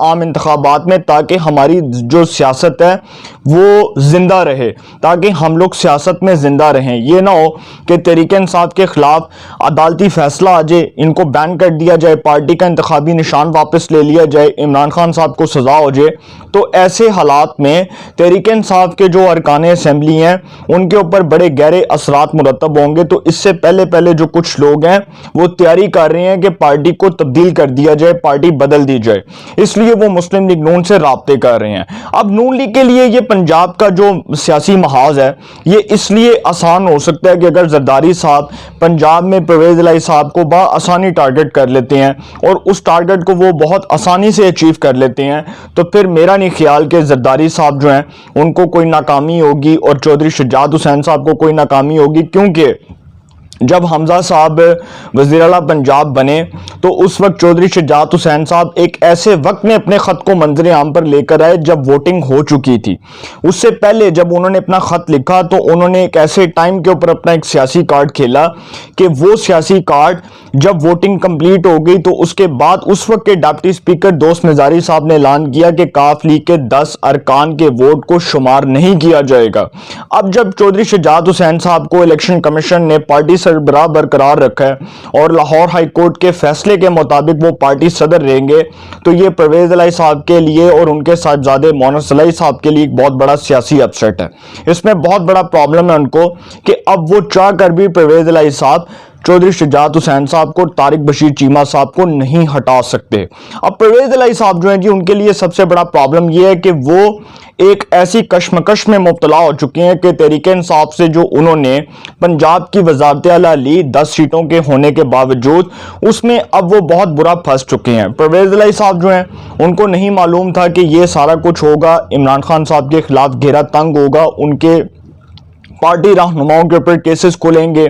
عام انتخابات میں، تاکہ ہماری جو سیاست ہے وہ زندہ رہے، تاکہ ہم لوگ سیاست میں زندہ رہیں۔ یہ نہ ہو کہ تحریک انصاف کے خلاف عدالتی فیصلہ آ جائے، ان کو بین کر دیا جائے، پارٹی کا انتخابی نشان واپس لے لیا جائے، عمران خان صاحب کو سزا ہو جائے۔ تو ایسے حالات میں تحریک انصاف کے جو ارکان اسمبلی ہیں ان کے اوپر بڑے گہرے اثرات مرتب ہوں گے۔ تو اس سے پہلے جو کچھ لوگ ہیں وہ تیاری کر رہے ہیں کہ پارٹی کو تبدیل کر دیا جائے، پارٹی بدل دی جائے، اس لیے وہ مسلم لیگ نون سے رابطے کر رہے ہیں۔ اب نون لیگ کے لیے یہ پنجاب کا جو سیاسی محاذ ہے یہ اس لیے آسان ہو سکتا ہے کہ اگر زرداری صاحب پنجاب میں پرویز الہی صاحب کو بآسانی ٹارگٹ کر لیتے ہیں اور اس ٹارگٹ کو وہ بہت آسانی سے اچیو کر لیتے ہیں، تو پھر میرا نہیں خیال کہ زرداری صاحب جو ہیں ان کو کوئی ناکامی ہوگی اور چودھری شجاعت حسین صاحب کو کوئی ناکامی ہوگی، کیونکہ جب حمزہ صاحب وزیر اعلیٰ پنجاب بنے تو اس وقت چودھری شجاعت حسین صاحب ایک ایسے وقت میں اپنے خط کو منظر عام پر لے کر آئے جب ووٹنگ ہو چکی تھی۔ اس سے پہلے جب انہوں نے اپنا خط لکھا تو انہوں نے ایک ایسے ٹائم کے اوپر اپنا ایک سیاسی کارڈ کھیلا کہ وہ سیاسی کارڈ جب ووٹنگ کمپلیٹ ہو گئی تو اس کے بعد اس وقت کے ڈپٹی اسپیکر دوست نظاری صاحب نے اعلان کیا کہ کاف لیگ کے 10 ارکان کے ووٹ کو شمار نہیں کیا جائے گا۔ اب جب چودھری شجاعت حسین صاحب کو الیکشن کمیشن نے پارٹی سربراہ برقرار رکھا ہے اور لاہور ہائی کورٹ کے فیصلے کے مطابق وہ پارٹی صدر رہیں گے، تو یہ پرویز الہی صاحب کے لیے اور ان کے صاحبزادے مونس الہی صاحب کے لیے ایک بہت بڑا سیاسی اپسیٹ ہے۔ اس میں بہت بڑا پرابلم ہے ان کو کہ اب وہ چاہ کر بھی پرویز الہی صاحب چودھری شجاعت حسین صاحب کو، طارق بشیر چیمہ صاحب کو نہیں ہٹا سکتے۔ اب پرویز الہی صاحب جو ہیں جی ان کے لیے سب سے بڑا پرابلم یہ ہے کہ وہ ایک ایسی کشمکش میں مبتلا ہو چکے ہیں کہ تحریک انصاف سے جو انہوں نے پنجاب کی وزارت اعلیٰ لی 10 سیٹوں کے ہونے کے باوجود، اس میں اب وہ بہت برا پھنس چکے ہیں۔ پرویز الہی صاحب جو ہیں ان کو نہیں معلوم تھا کہ یہ سارا کچھ ہوگا، عمران خان صاحب کے خلاف گھیرا تنگ ہوگا، ان کے پارٹی رہنماؤں کے اوپر کیسز کھلیں گے،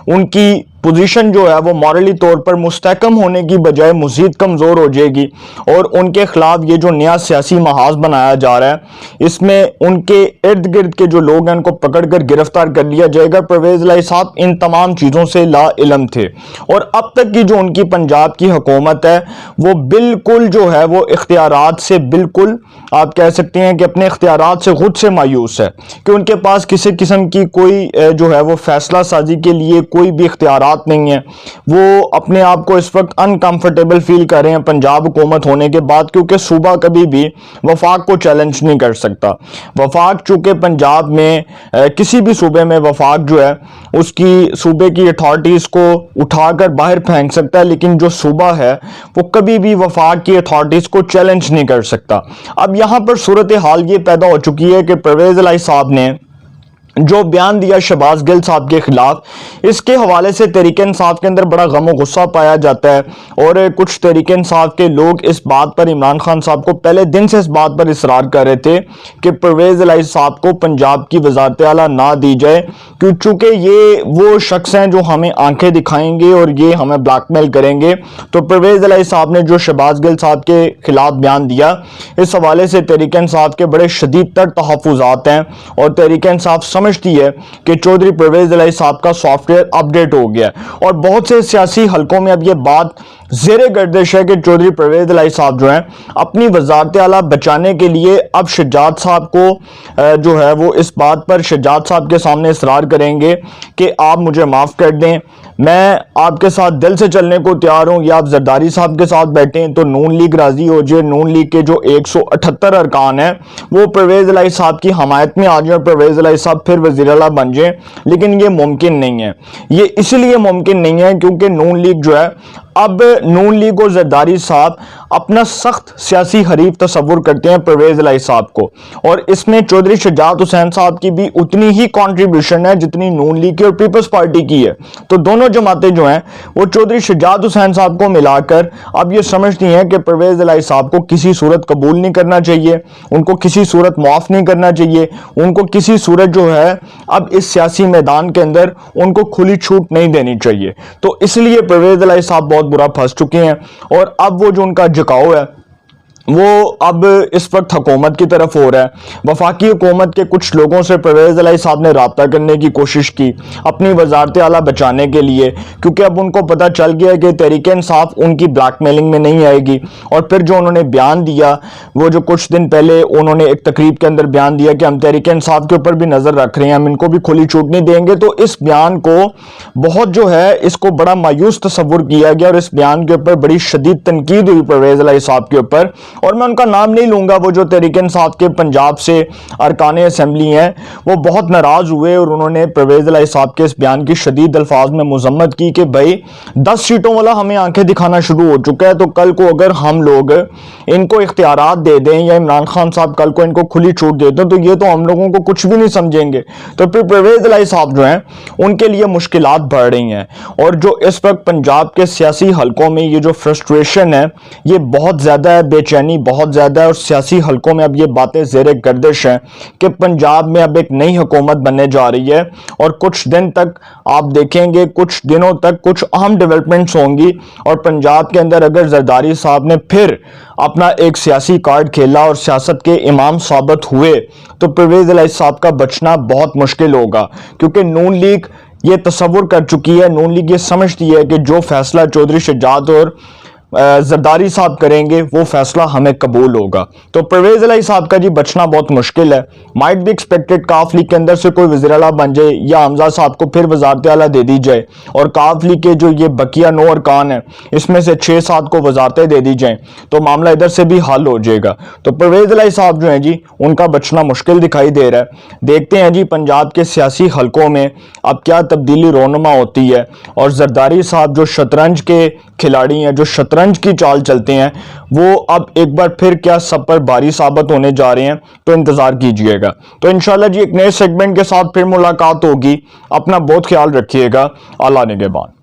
ان کی پوزیشن جو ہے وہ مورلی طور پر مستحکم ہونے کی بجائے مزید کمزور ہو جائے گی، اور ان کے خلاف یہ جو نیا سیاسی محاذ بنایا جا رہا ہے اس میں ان کے ارد گرد کے جو لوگ ہیں ان کو پکڑ کر گرفتار کر لیا جائے گا۔ پرویز الہی صاحب ان تمام چیزوں سے لا علم تھے، اور اب تک کی جو ان کی پنجاب کی حکومت ہے وہ بالکل جو ہے وہ اختیارات سے بالکل آپ کہہ سکتے ہیں کہ اپنے اختیارات سے خود سے مایوس ہے، کہ ان کے پاس کسی قسم کی کوئی جو ہے وہ فیصلہ سازی کے لیے کوئی بھی اختیارات نہیں ہے۔ وہ اپنے آپ کو اس وقت انکمفرٹیبل فیل کر رہے ہیں پنجاب حکومت ہونے کے بعد، کیونکہ صوبہ کبھی بھی وفاق کو چیلنج نہیں کر سکتا۔ وفاق چونکہ پنجاب میں کسی بھی صوبے میں وفاق جو ہے اس کی صوبے کی اتھارٹیز کو اٹھا کر باہر پھینک سکتا ہے، لیکن جو صوبہ ہے وہ کبھی بھی وفاق کی اتھارٹیز کو چیلنج نہیں کر سکتا۔ اب یہاں پر صورتحال یہ پیدا ہو چکی ہے کہ پرویز الہی صاحب نے جو بیان دیا شہباز گل صاحب کے خلاف، اس کے حوالے سے تحریک انصاف کے اندر بڑا غم و غصہ پایا جاتا ہے، اور کچھ تحریک انصاف کے لوگ اس بات پر عمران خان صاحب کو پہلے دن سے اس بات پر اصرار کر رہے تھے کہ پرویز الہی صاحب کو پنجاب کی وزارت اعلیٰ نہ دی جائے، چونکہ یہ وہ شخص ہیں جو ہمیں آنکھیں دکھائیں گے اور یہ ہمیں بلیک میل کریں گے۔ تو پرویز الہی صاحب نے جو شہباز گل صاحب کے خلاف بیان دیا، اس حوالے سے تحریک انصاف کے بڑے شدید تر تحفظات ہیں، اور تحریک انصاف سمجھتی ہے کہ چودھری پرویز الہی صاحب کا سافٹ ویئر اپ ڈیٹ ہو گیا ہے، اور بہت سے سیاسی حلقوں میں اب یہ بات زیر گردش ہے کہ چودھری پرویز الہی صاحب جو ہیں اپنی وزارت اعلیٰ بچانے کے لیے اب شجاعت صاحب کو جو ہے وہ اس بات پر شجاعت صاحب کے سامنے اصرار کریں گے کہ آپ مجھے معاف کر دیں، میں آپ کے ساتھ دل سے چلنے کو تیار ہوں، یا آپ زرداری صاحب کے ساتھ بیٹھیں تو نون لیگ راضی ہو جائے، نون لیگ کے جو 178 ارکان ہیں وہ پرویز الہی صاحب کی حمایت میں آ جائیں اور پرویز الہی صاحب پھر وزیر اعلیٰ بن جائیں، لیکن یہ ممکن نہیں ہے۔ یہ اس لیے ممکن نہیں ہے کیونکہ نون لیگ جو ہے، اب نون لیگ اور زرداری صاحب اپنا سخت سیاسی حریف تصور کرتے ہیں پرویز الہی صاحب کو، اور اس میں چودھری شجاعت حسین صاحب کی بھی اتنی ہی کنٹریبیوشن ہے جتنی نون لیگ کی اور پیپلز پارٹی کی ہے۔ تو دونوں جماعتیں جو ہیں وہ چودھری شجاعت حسین صاحب کو ملا کر اب یہ سمجھتی ہیں کہ پرویز الہی صاحب کو کسی صورت قبول نہیں کرنا چاہیے، ان کو کسی صورت معاف نہیں کرنا چاہیے، ان کو کسی صورت جو ہے اب اس سیاسی میدان کے اندر ان کو کھلی چھوٹ نہیں دینی چاہیے۔ تو اس لیے پرویز الہی صاحب بہت برا پھنس چکے ہیں، اور اب وہ جو ان کا جھکاؤ ہے وہ اب اس وقت حکومت کی طرف ہو رہا ہے۔ وفاقی حکومت کے کچھ لوگوں سے پرویز الہی صاحب نے رابطہ کرنے کی کوشش کی اپنی وزارت اعلیٰ بچانے کے لیے، کیونکہ اب ان کو پتہ چل گیا کہ تحریک انصاف ان کی بلیک میلنگ میں نہیں آئے گی۔ اور پھر جو انہوں نے بیان دیا، وہ جو کچھ دن پہلے انہوں نے ایک تقریب کے اندر بیان دیا کہ ہم تحریک انصاف کے اوپر بھی نظر رکھ رہے ہیں، ہم ان کو بھی کھلی چھوٹ نہیں دیں گے، تو اس بیان کو بہت جو ہے اس کو بڑا مایوس تصور کیا گیا، اور اس بیان کے اوپر بڑی شدید تنقید ہوئی پرویز الہی صاحب کے اوپر۔ اور میں ان کا نام نہیں لوں گا، وہ جو تحریک انصاف کے پنجاب سے ارکان اسمبلی ہیں وہ بہت ناراض ہوئے، اور انہوں نے پرویز الہی صاحب کے اس بیان کی شدید الفاظ میں مذمت کی کہ بھائی 10 سیٹوں والا ہمیں آنکھیں دکھانا شروع ہو چکا ہے، تو کل کو اگر ہم لوگ ان کو اختیارات دے دیں یا عمران خان صاحب کل کو ان کو کھلی چھوٹ دے دیں تو یہ تو ہم لوگوں کو کچھ بھی نہیں سمجھیں گے۔ تو پھر پرویز الہی صاحب جو ہیں ان کے لیے مشکلات بڑھ رہی ہیں، اور جو اس وقت پنجاب کے سیاسی حلقوں میں یہ جو فرسٹریشن ہے یہ بہت زیادہ ہے، بے چینی بہت زیادہ ہے، اور سیاسی حلقوں میں اب یہ باتیں زیر گردش ہیں کہ پنجاب میں اب ایک نئی حکومت بننے جا رہی ہے، اور کچھ دن تک آپ دیکھیں گے، کچھ دنوں تک کچھ اہم ڈیولپمنٹس ہوں گی، اور پنجاب کے اندر اگر زرداری صاحب نے پھر اپنا ایک سیاسی کارڈ کھیلا اور سیاست کے امام ثابت ہوئے تو پرویز الہی صاحب کا بچنا بہت مشکل ہوگا، کیونکہ نون لیگ یہ تصور کر چکی ہے، نون لیگ یہ سمجھتی ہے کہ جو فیصلہ چودھری شجاعت اور زرداری صاحب کریں گے وہ فیصلہ ہمیں قبول ہوگا۔ تو پرویز الہی صاحب کا جی بچنا بہت مشکل ہے۔ مائٹ بی ایکسپیکٹڈ کاف لیگ کے اندر سے کوئی وزیر اعلیٰ بن جائے، یا حمزہ صاحب کو پھر وزارت اعلیٰ دے دی جائے، اور کاف لیگ کے جو یہ بقیہ 9 ارکان ہیں اس میں سے 6-7 کو وزارتیں دے دی جائیں تو معاملہ ادھر سے بھی حل ہو جائے گا۔ تو پرویز الہی صاحب جو ہیں جی ان کا بچنا مشکل دکھائی دے رہا ہے۔ دیکھتے ہیں جی پنجاب کے سیاسی حلقوں میں اب کیا تبدیلی رونما ہوتی ہے، اور زرداری صاحب جو شطرنج کے کھلاڑی ہیں، جو شطرنج کی چال چلتے ہیں، وہ اب ایک بار پھر کیا سب پر بھاری ثابت ہونے جا رہے ہیں، تو انتظار کیجئے گا۔ تو انشاءاللہ جی ایک نئے سیگمنٹ کے ساتھ پھر ملاقات ہوگی۔ اپنا بہت خیال رکھیے گا۔ اللہ نگہبان۔